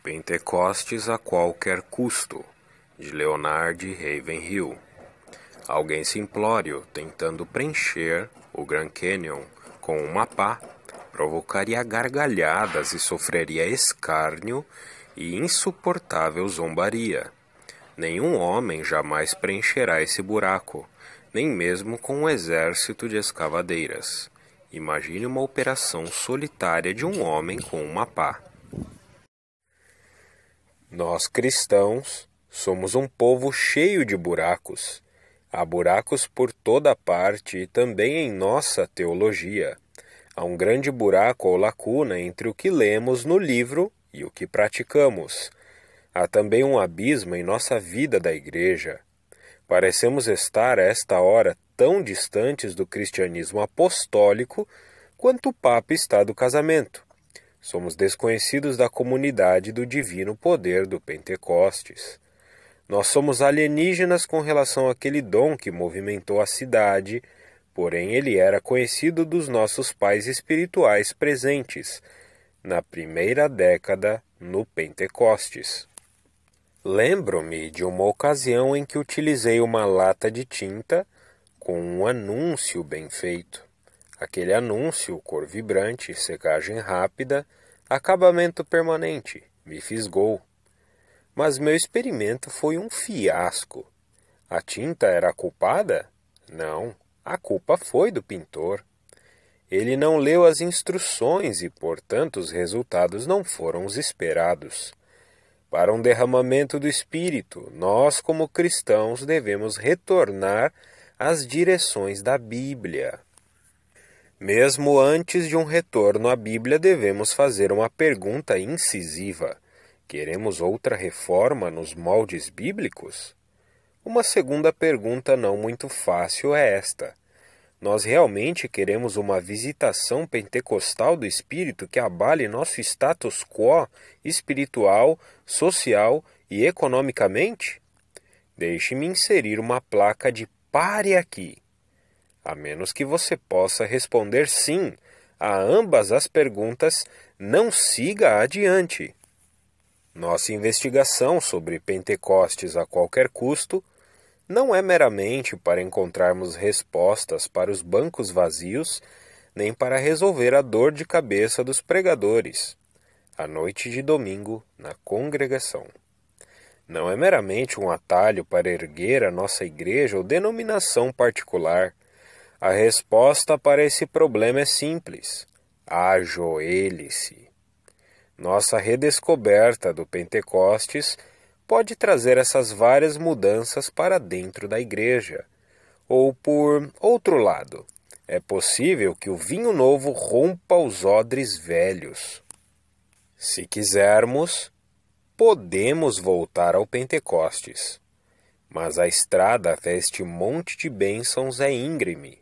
Pentecostes a qualquer custo, de Leonard Ravenhill. Alguém simplório tentando preencher o Grand Canyon com uma pá provocaria gargalhadas e sofreria escárnio e insuportável zombaria. Nenhum homem jamais preencherá esse buraco, nem mesmo com um exército de escavadeiras. Imagine uma operação solitária de um homem com uma pá. Nós cristãos somos um povo cheio de buracos. Há buracos por toda parte e também em nossa teologia. Há um grande buraco ou lacuna entre o que lemos no livro e o que praticamos. Há também um abismo em nossa vida da igreja. Parecemos estar a esta hora tão distantes do cristianismo apostólico quanto o Papa está do casamento. Somos desconhecidos da comunidade do divino poder do Pentecostes. Nós somos alienígenas com relação àquele dom que movimentou a cidade, porém ele era conhecido dos nossos pais espirituais presentes na primeira década no Pentecostes. Lembro-me de uma ocasião em que utilizei uma lata de tinta com um anúncio bem feito. Aquele anúncio, cor vibrante, secagem rápida, acabamento permanente, me fisgou. Mas meu experimento foi um fiasco. A tinta era a culpada? Não, a culpa foi do pintor. Ele não leu as instruções e, portanto, os resultados não foram os esperados. Para um derramamento do Espírito, nós, como cristãos, devemos retornar às direções da Bíblia. Mesmo antes de um retorno à Bíblia, devemos fazer uma pergunta incisiva. Queremos outra reforma nos moldes bíblicos? Uma segunda pergunta não muito fácil é esta. Nós realmente queremos uma visitação pentecostal do Espírito que abale nosso status quo espiritual, social e economicamente? Deixe-me inserir uma placa de "pare aqui". A menos que você possa responder sim a ambas as perguntas, não siga adiante. Nossa investigação sobre Pentecostes a qualquer custo não é meramente para encontrarmos respostas para os bancos vazios, nem para resolver a dor de cabeça dos pregadores, à noite de domingo na congregação. Não é meramente um atalho para erguer a nossa igreja ou denominação particular. A resposta para esse problema é simples: ajoelhe-se. Nossa redescoberta do Pentecostes pode trazer essas várias mudanças para dentro da igreja. Ou, por outro lado, é possível que o vinho novo rompa os odres velhos. Se quisermos, podemos voltar ao Pentecostes. Mas a estrada até este monte de bênçãos é íngreme.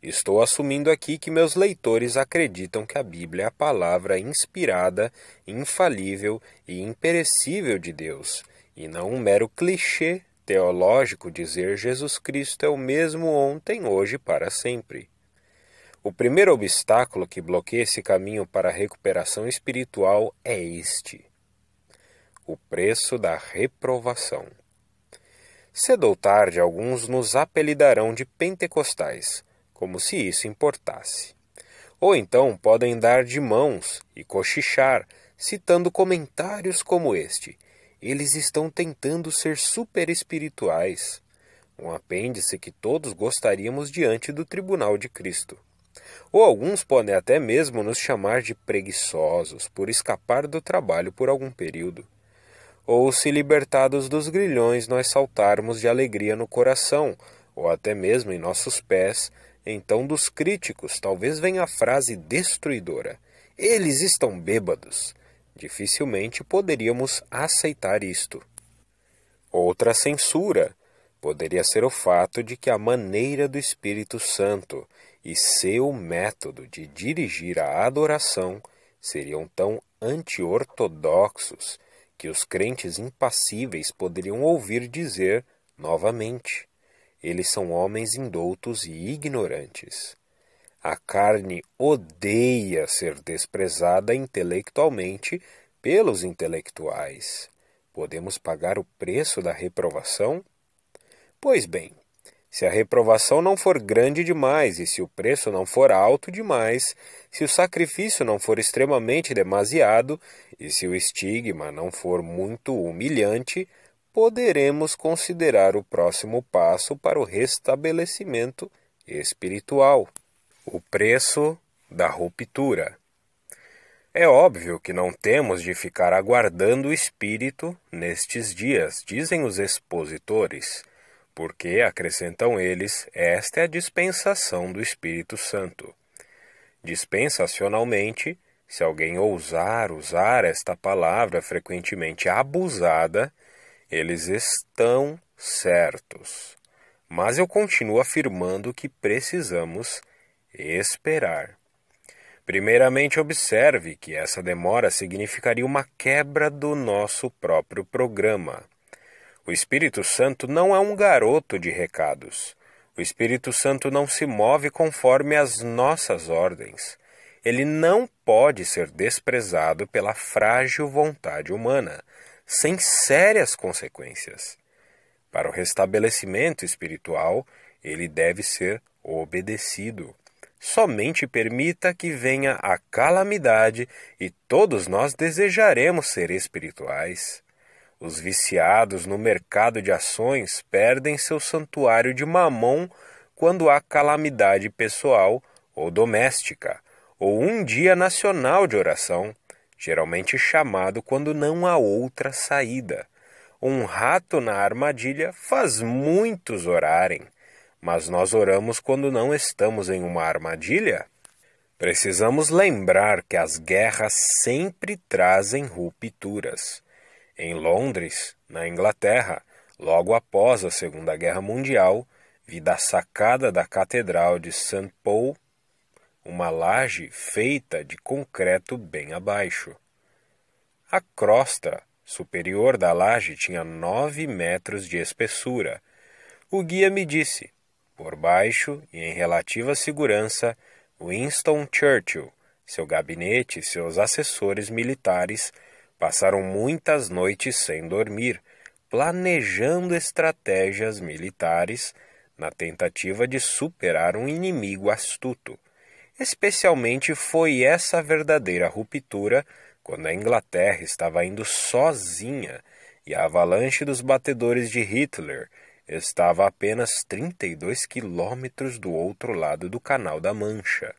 Estou assumindo aqui que meus leitores acreditam que a Bíblia é a palavra inspirada, infalível e imperecível de Deus, e não um mero clichê teológico dizer Jesus Cristo é o mesmo ontem, hoje e para sempre. O primeiro obstáculo que bloqueia esse caminho para a recuperação espiritual é este: o preço da reprovação. Cedo ou tarde, alguns nos apelidarão de pentecostais, como se isso importasse. Ou então podem dar de mãos e cochichar, citando comentários como este: eles estão tentando ser super espirituais. Um apêndice que todos gostaríamos diante do tribunal de Cristo. Ou alguns podem até mesmo nos chamar de preguiçosos por escapar do trabalho por algum período. Ou se libertados dos grilhões nós saltarmos de alegria no coração, ou até mesmo em nossos pés. Então dos críticos talvez venha a frase destruidora: eles estão bêbados. Dificilmente poderíamos aceitar isto. Outra censura poderia ser o fato de que a maneira do Espírito Santo e seu método de dirigir a adoração seriam tão anti-ortodoxos que os crentes impassíveis poderiam ouvir dizer novamente: eles são homens indoutos e ignorantes. A carne odeia ser desprezada intelectualmente pelos intelectuais, podemos pagar o preço da reprovação? Pois bem, se a reprovação não for grande demais e se o preço não for alto demais, se o sacrifício não for extremamente demasiado e se o estigma não for muito humilhante, poderemos considerar o próximo passo para o restabelecimento espiritual: o preço da ruptura. É óbvio que não temos de ficar aguardando o Espírito nestes dias, dizem os expositores, porque, acrescentam eles, esta é a dispensação do Espírito Santo. Dispensacionalmente, se alguém ousar usar esta palavra frequentemente abusada, eles estão certos. Mas eu continuo afirmando que precisamos esperar. Primeiramente, observe que essa demora significaria uma quebra do nosso próprio programa. O Espírito Santo não é um garoto de recados. O Espírito Santo não se move conforme as nossas ordens. Ele não pode ser desprezado pela frágil vontade humana, sem sérias consequências. Para o restabelecimento espiritual, ele deve ser obedecido. Somente permita que venha a calamidade e todos nós desejaremos ser espirituais. Os viciados no mercado de ações perdem seu santuário de Mamon quando há calamidade pessoal ou doméstica, ou um dia nacional de oração, geralmente chamado quando não há outra saída. Um rato na armadilha faz muitos orarem. Mas nós oramos quando não estamos em uma armadilha? Precisamos lembrar que as guerras sempre trazem rupturas. Em Londres, na Inglaterra, logo após a Segunda Guerra Mundial, vi da sacada da Catedral de St. Paul uma laje feita de concreto bem abaixo. A crosta superior da laje tinha 9 metros de espessura. O guia me disse: por baixo e em relativa segurança, Winston Churchill, seu gabinete e seus assessores militares passaram muitas noites sem dormir, planejando estratégias militares na tentativa de superar um inimigo astuto. Especialmente foi essa verdadeira ruptura quando a Inglaterra estava indo sozinha e a avalanche dos batedores de Hitler estava a apenas 32 quilômetros do outro lado do Canal da Mancha.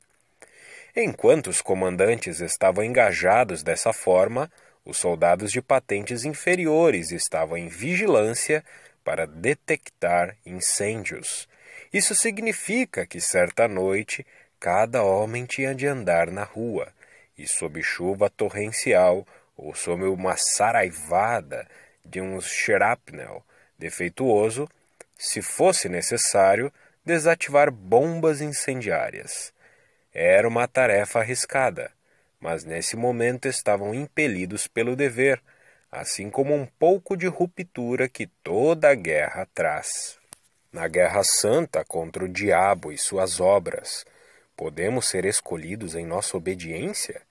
Enquanto os comandantes estavam engajados dessa forma, os soldados de patentes inferiores estavam em vigilância para detectar incêndios. Isso significa que certa noite cada homem tinha de andar na rua, e sob chuva torrencial ou sob uma saraivada de um shrapnel defeituoso, se fosse necessário, desativar bombas incendiárias. Era uma tarefa arriscada, mas nesse momento estavam impelidos pelo dever, assim como um pouco de ruptura que toda guerra traz. Na guerra santa contra o diabo e suas obras, podemos ser escolhidos em nossa obediência?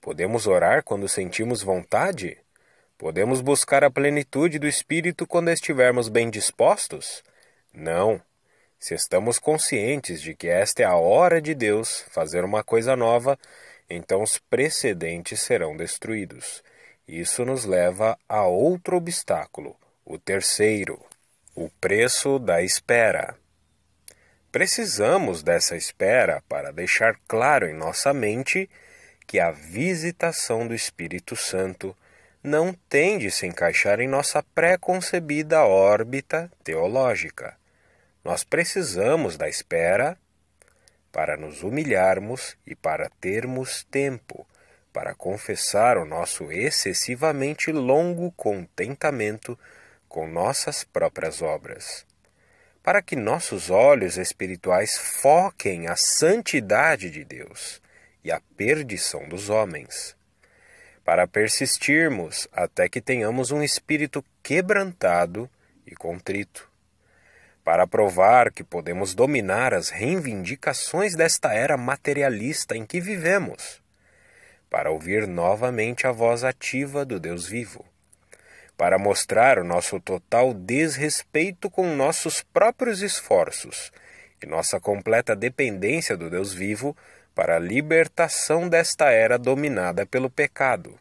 Podemos orar quando sentimos vontade? Podemos buscar a plenitude do Espírito quando estivermos bem dispostos? Não. Se estamos conscientes de que esta é a hora de Deus fazer uma coisa nova, então os precedentes serão destruídos. Isso nos leva a outro obstáculo, o terceiro, o preço da espera. Precisamos dessa espera para deixar claro em nossa mente que a visitação do Espírito Santo não tem de se encaixar em nossa pré-concebida órbita teológica. Nós precisamos da espera para nos humilharmos e para termos tempo para confessar o nosso excessivamente longo contentamento com nossas próprias obras, para que nossos olhos espirituais foquem a santidade de Deus e a perdição dos homens, para persistirmos até que tenhamos um espírito quebrantado e contrito, para provar que podemos dominar as reivindicações desta era materialista em que vivemos, para ouvir novamente a voz ativa do Deus vivo, para mostrar o nosso total desrespeito com nossos próprios esforços e nossa completa dependência do Deus vivo para a libertação desta era dominada pelo pecado.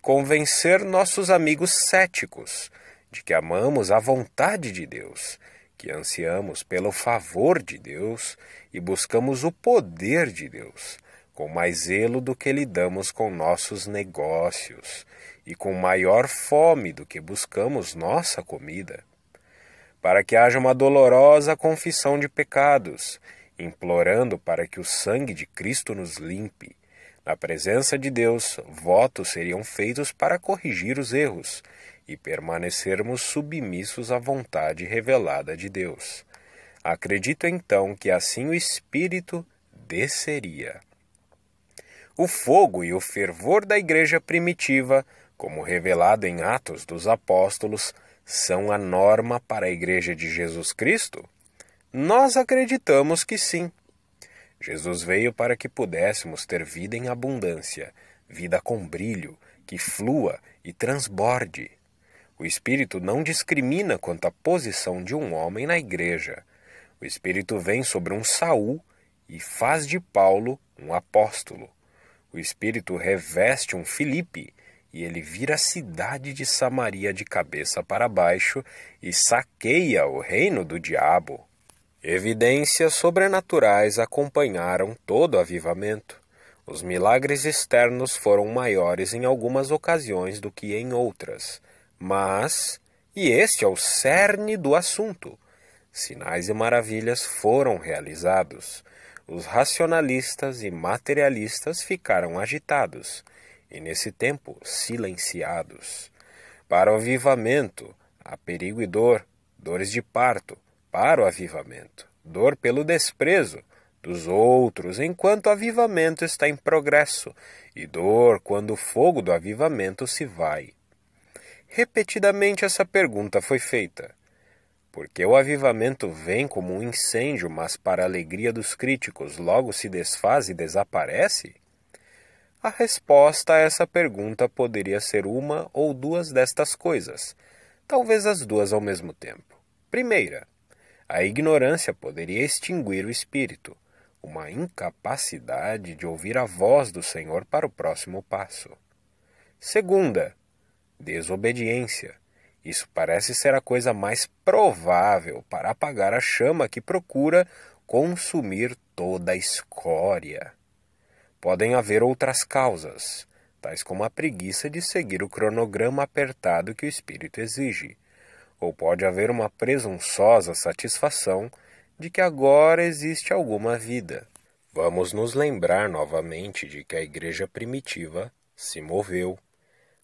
Convencer nossos amigos céticos de que amamos a vontade de Deus, que ansiamos pelo favor de Deus e buscamos o poder de Deus, com mais zelo do que lidamos com nossos negócios e com maior fome do que buscamos nossa comida, para que haja uma dolorosa confissão de pecados, implorando para que o sangue de Cristo nos limpe. Na presença de Deus, votos seriam feitos para corrigir os erros e permanecermos submissos à vontade revelada de Deus. Acredito então que assim o Espírito desceria. O fogo e o fervor da igreja primitiva, como revelado em Atos dos Apóstolos, são a norma para a igreja de Jesus Cristo? Nós acreditamos que sim. Jesus veio para que pudéssemos ter vida em abundância, vida com brilho, que flua e transborde. O Espírito não discrimina quanto à posição de um homem na igreja. O Espírito vem sobre um Saul e faz de Paulo um apóstolo. O Espírito reveste um Filipe e ele vira a cidade de Samaria de cabeça para baixo e saqueia o reino do diabo. Evidências sobrenaturais acompanharam todo o avivamento. Os milagres externos foram maiores em algumas ocasiões do que em outras. Mas, e este é o cerne do assunto, sinais e maravilhas foram realizados. Os racionalistas e materialistas ficaram agitados, e nesse tempo silenciados. Para o avivamento, há perigo e dor, dores de parto, para o avivamento, dor pelo desprezo dos outros, enquanto o avivamento está em progresso, e dor quando o fogo do avivamento se vai. Repetidamente essa pergunta foi feita. Por que o avivamento vem como um incêndio, mas para a alegria dos críticos logo se desfaz e desaparece? A resposta a essa pergunta poderia ser uma ou duas destas coisas, talvez as duas ao mesmo tempo. Primeira, a ignorância poderia extinguir o espírito, uma incapacidade de ouvir a voz do Senhor para o próximo passo. Segunda, desobediência. Isso parece ser a coisa mais provável para apagar a chama que procura consumir toda a escória. Podem haver outras causas, tais como a preguiça de seguir o cronograma apertado que o espírito exige. Ou pode haver uma presunçosa satisfação de que agora existe alguma vida. Vamos nos lembrar novamente de que a igreja primitiva se moveu.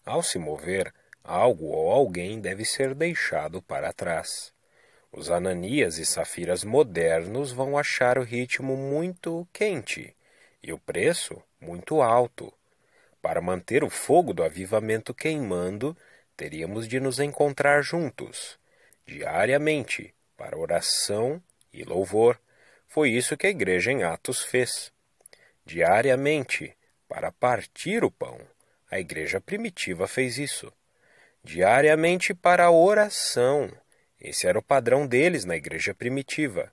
Ao se mover, algo ou alguém deve ser deixado para trás. Os Ananias e Safiras modernos vão achar o ritmo muito quente e o preço muito alto. Para manter o fogo do avivamento queimando, teríamos de nos encontrar juntos, diariamente, para oração e louvor. Foi isso que a igreja em Atos fez. Diariamente, para partir o pão, a igreja primitiva fez isso. Diariamente para a oração. Esse era o padrão deles na igreja primitiva.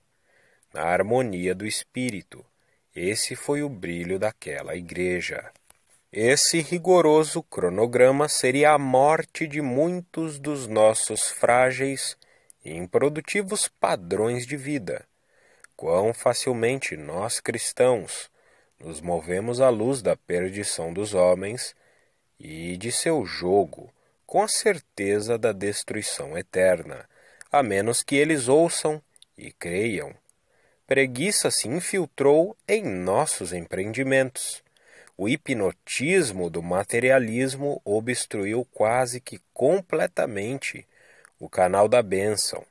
Na harmonia do Espírito. Esse foi o brilho daquela igreja. Esse rigoroso cronograma seria a morte de muitos dos nossos frágeis e improdutivos padrões de vida. Quão facilmente nós cristãos nos movemos à luz da perdição dos homens e de seu jogo, com a certeza da destruição eterna, a menos que eles ouçam e creiam. Preguiça se infiltrou em nossos empreendimentos. O hipnotismo do materialismo obstruiu quase que completamente o canal da bênção.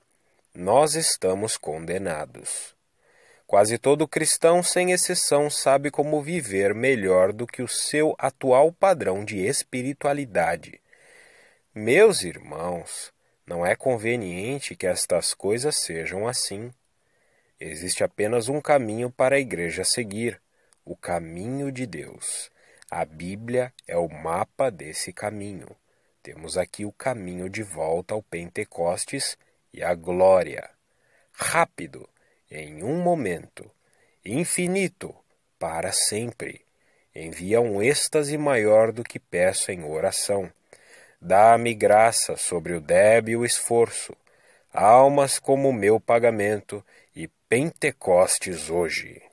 Nós estamos condenados. Quase todo cristão, sem exceção, sabe como viver melhor do que o seu atual padrão de espiritualidade. Meus irmãos, não é conveniente que estas coisas sejam assim. Existe apenas um caminho para a igreja seguir, o caminho de Deus. A Bíblia é o mapa desse caminho. Temos aqui o caminho de volta ao Pentecostes e à glória. Rápido, em um momento. Infinito, para sempre. Envia um êxtase maior do que peço em oração. Dá-me graça sobre o débil esforço, almas como meu pagamento e Pentecostes hoje.